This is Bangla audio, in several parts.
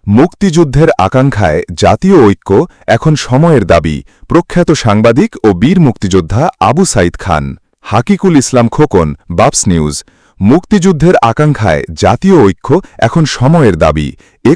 মুক্তিযুদ্ধের আকাঙ্ক্ষায় জাতীয় ঐক্য এখন সময়ের দাবি প্রখ্যাত সাংবাদিক ও বীর মুক্তিযোদ্ধা আবু সাইদ খান। হাকিকুল ইসলাম খোকন, বাপস নিউজ। মুক্তিযুদ্ধের আকাঙ্ক্ষায় জাতীয় ঐক্য এখন সময়ের দাবি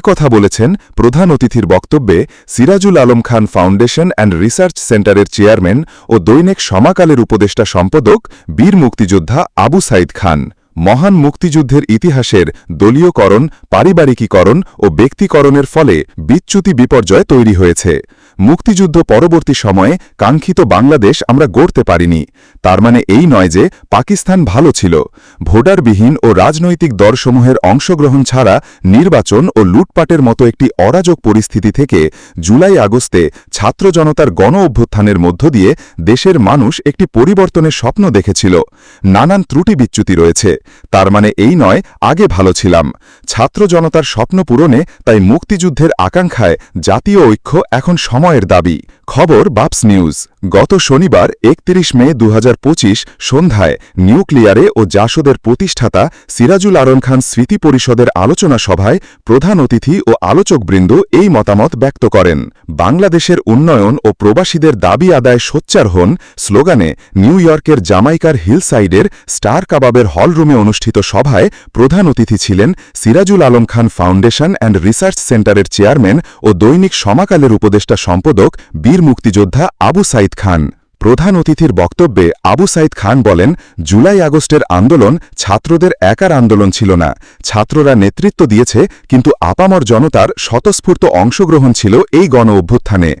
কথা বলেছেন প্রধান অতিথির বক্তব্যে Sirajul Alam Khan foundation and research সেন্টারের চেয়ারম্যান ও দৈনিক সমাকালের উপদেষ্টা সম্পাদক বীর মুক্তিযোদ্ধা আবু সাইদ খান। মহান মুক্তিযুদ্ধের ইতিহাসের দলীয়করণ, পারিবারিকীকরণ ও ব্যক্তিকরণের ফলে বিচ্যুতি বিপর্যয় তৈরি হয়েছে। মুক্তিযুদ্ধ পরবর্তী সময়ে কাঙ্ক্ষিত বাংলাদেশ আমরা গড়তে পারিনি। তার মানে এই নয় যে পাকিস্তান ভালো ছিল। ভোটারবিহীন ও রাজনৈতিক দলসমূহের অংশগ্রহণ ছাড়া নির্বাচন ও লুটপাটের মতো একটি অরাজক পরিস্থিতি থেকে জুলাই আগস্টে ছাত্র জনতার গণ অভ্যুত্থানের মধ্য দিয়ে দেশের মানুষ একটি পরিবর্তনের স্বপ্ন দেখেছিল। নানান ত্রুটি বিচ্যুতি রয়েছে। তার মানে এই নয় আগে ভালো ছিলাম। ছাত্র জনতার স্বপ্ন পূরণে তাই মুক্তিযুদ্ধের আকাঙ্ক্ষায় জাতীয় ঐক্য এখন সময়ের দাবি। খবর বাপস নিউজ। গত শনিবার ৩১ মে ২০২৫ সন্ধ্যায় নিউক্লিয়ারে ও জাসদের প্রতিষ্ঠাতা সিরাজুল আলম খান স্মৃতি পরিষদের আলোচনা সভায় প্রধান অতিথি ও আলোচকবৃন্দ এই মতামত ব্যক্ত করেন। বাংলাদেশের উন্নয়ন ও প্রবাসীদের দাবি আদায় সোচ্চার হন স্লোগানে নিউ ইয়র্কের জামাইকার হিলসাইডের স্টার কাবাবের হলরুমে অনুষ্ঠিত সভায় প্রধান অতিথি ছিলেন Sirajul Alam Khan foundation and research সেন্টারের চেয়ারম্যান ও দৈনিক সমাকালের উপদেষ্টা সম্পাদক বীর মুক্তিযোদ্ধা আবু সাইদ খান। প্রধান অতিথির বক্তব্যে আবু সাইদ খান বলেন, জুলাই আগস্টের আন্দোলন ছাত্রদের একার আন্দোলন ছিল না। ছাত্ররা নেতৃত্ব দিয়েছে, কিন্তু আপামর জনতার স্বতঃস্ফূর্ত অংশগ্রহণ ছিল এই গণ অভ্যুত্থানে।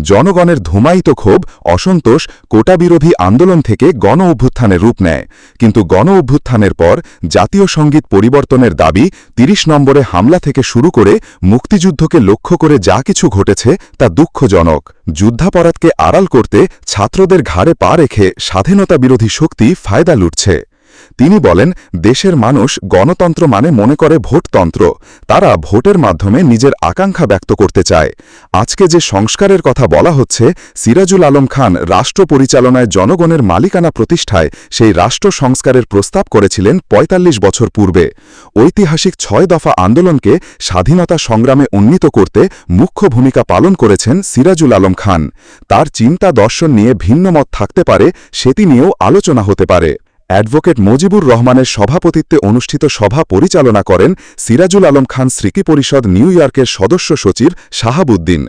জনগণের ধুমায়িত ক্ষোভ, অসন্তোষ কোটাবিরোধী আন্দোলন থেকে গণ অভ্যুত্থানে রূপ নেয়। কিন্তু গণ অভ্যুত্থানের পর জাতীয় সংগীত পরিবর্তনের দাবি, ৩০ নম্বরে হামলা থেকে শুরু করে মুক্তিযুদ্ধকে লক্ষ্য করে যা কিছু ঘটেছে তা দুঃখজনক। যুদ্ধাপরাধকে আড়াল করতে ছাত্রদের ঘাড়ে পা রেখে স্বাধীনতা বিরোধী শক্তি ফায়দা লুটছে। তিনি বলেন, দেশের মানুষ গণতন্ত্র মানে মনে করে ভোটতন্ত্র। তারা ভোটের মাধ্যমে নিজের আকাঙ্ক্ষা ব্যক্ত করতে চায়। আজকে যে সংস্কারের কথা বলা হচ্ছে, সিরাজুল আলম খান রাষ্ট্র পরিচালনায় জনগণের মালিকানা প্রতিষ্ঠায় সেই রাষ্ট্র সংস্কারের প্রস্তাব করেছিলেন ৪৫ বছর পূর্বে। ঐতিহাসিক ৬ দফা আন্দোলনকে স্বাধীনতা সংগ্রামে উন্নীত করতে মুখ্য ভূমিকা পালন করেছেন সিরাজুল আলম খান। তার চিন্তা দর্শন নিয়ে ভিন্নমত থাকতে পারে, সেটি নিয়েও আলোচনা হতে পারে। অ্যাডভোকেট মুজিবুর রহমানের সভাপতিত্বে অনুষ্ঠিত সভা পরিচালনা করেন সিরাজুল আলম খান স্মৃতি পরিষদ নিউ ইয়র্কের সদস্য সচিব শাহাবুদ্দিন।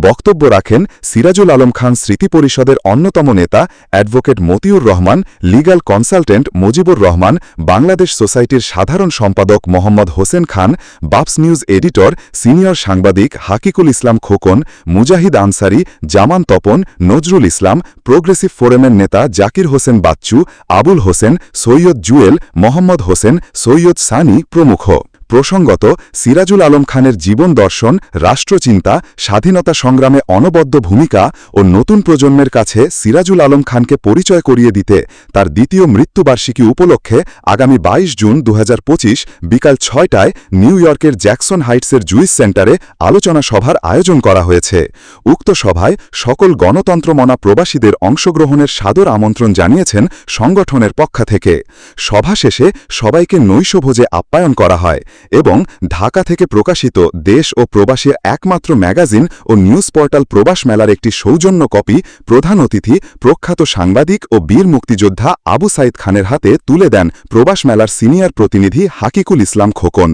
বক্তব্য রাখেন সিরাজুল আলম খান স্মৃতি পরিষদের অন্যতম নেতা advocate Motiur Rahman, legal consultant Mujibur Rahman, Bangladesh সোসাইটির সাধারণ সম্পাদক Mohammad Hossain Khan, BAPS news editor senior সাংবাদিক হাকিকুল ইসলাম খোকন, মুজাহিদ আনসারি, জামান তপন, নজরুল ইসলাম, প্রোগ্রেসিভ ফোরামের নেতা জাকির হোসেন বাচ্চু, আবুল হোসেন, সৈয়দ জুয়েল, মোহাম্মদ হোসেন, সৈয়দ সানি প্রমুখ। প্রসঙ্গত, সিরাজুল আলম খানের জীবন দর্শন, রাষ্ট্রচিন্তা, স্বাধীনতা সংগ্রামে অনবদ্য ভূমিকা ও নতুন প্রজন্মের কাছে সিরাজুল আলম খানকে পরিচয় করিয়ে দিতে তার দ্বিতীয় মৃত্যুবার্ষিকী উপলক্ষে আগামী ২২ জুন ২০২৫ বিকাল ৬টায় নিউ ইয়র্কের জ্যাকসন হাইটসের জুইস সেন্টারে আলোচনা সভার আয়োজন করা হয়েছে। উক্ত সভায় সকল গণতন্ত্রমনা প্রবাসীদের অংশগ্রহণের সাদর আমন্ত্রণ জানিয়েছেন সংগঠনের পক্ষ থেকে। সভা শেষে সবাইকে নৈশভোজে আপ্যায়ন করা হয় এবং ঢাকা থেকে প্রকাশিত দেশ ও প্রবাসীর একমাত্র ম্যাগাজিন ও নিউজ পোর্টাল প্রবাস মেলার একটি সৌজন্য কপি প্রধান অতিথি, প্রখ্যাত সাংবাদিক ও বীর মুক্তিযোদ্ধা আবু সাইদ খানের হাতে তুলে দেন প্রবাস মেলার সিনিয়র প্রতিনিধি হাকিকুল ইসলাম খোকন।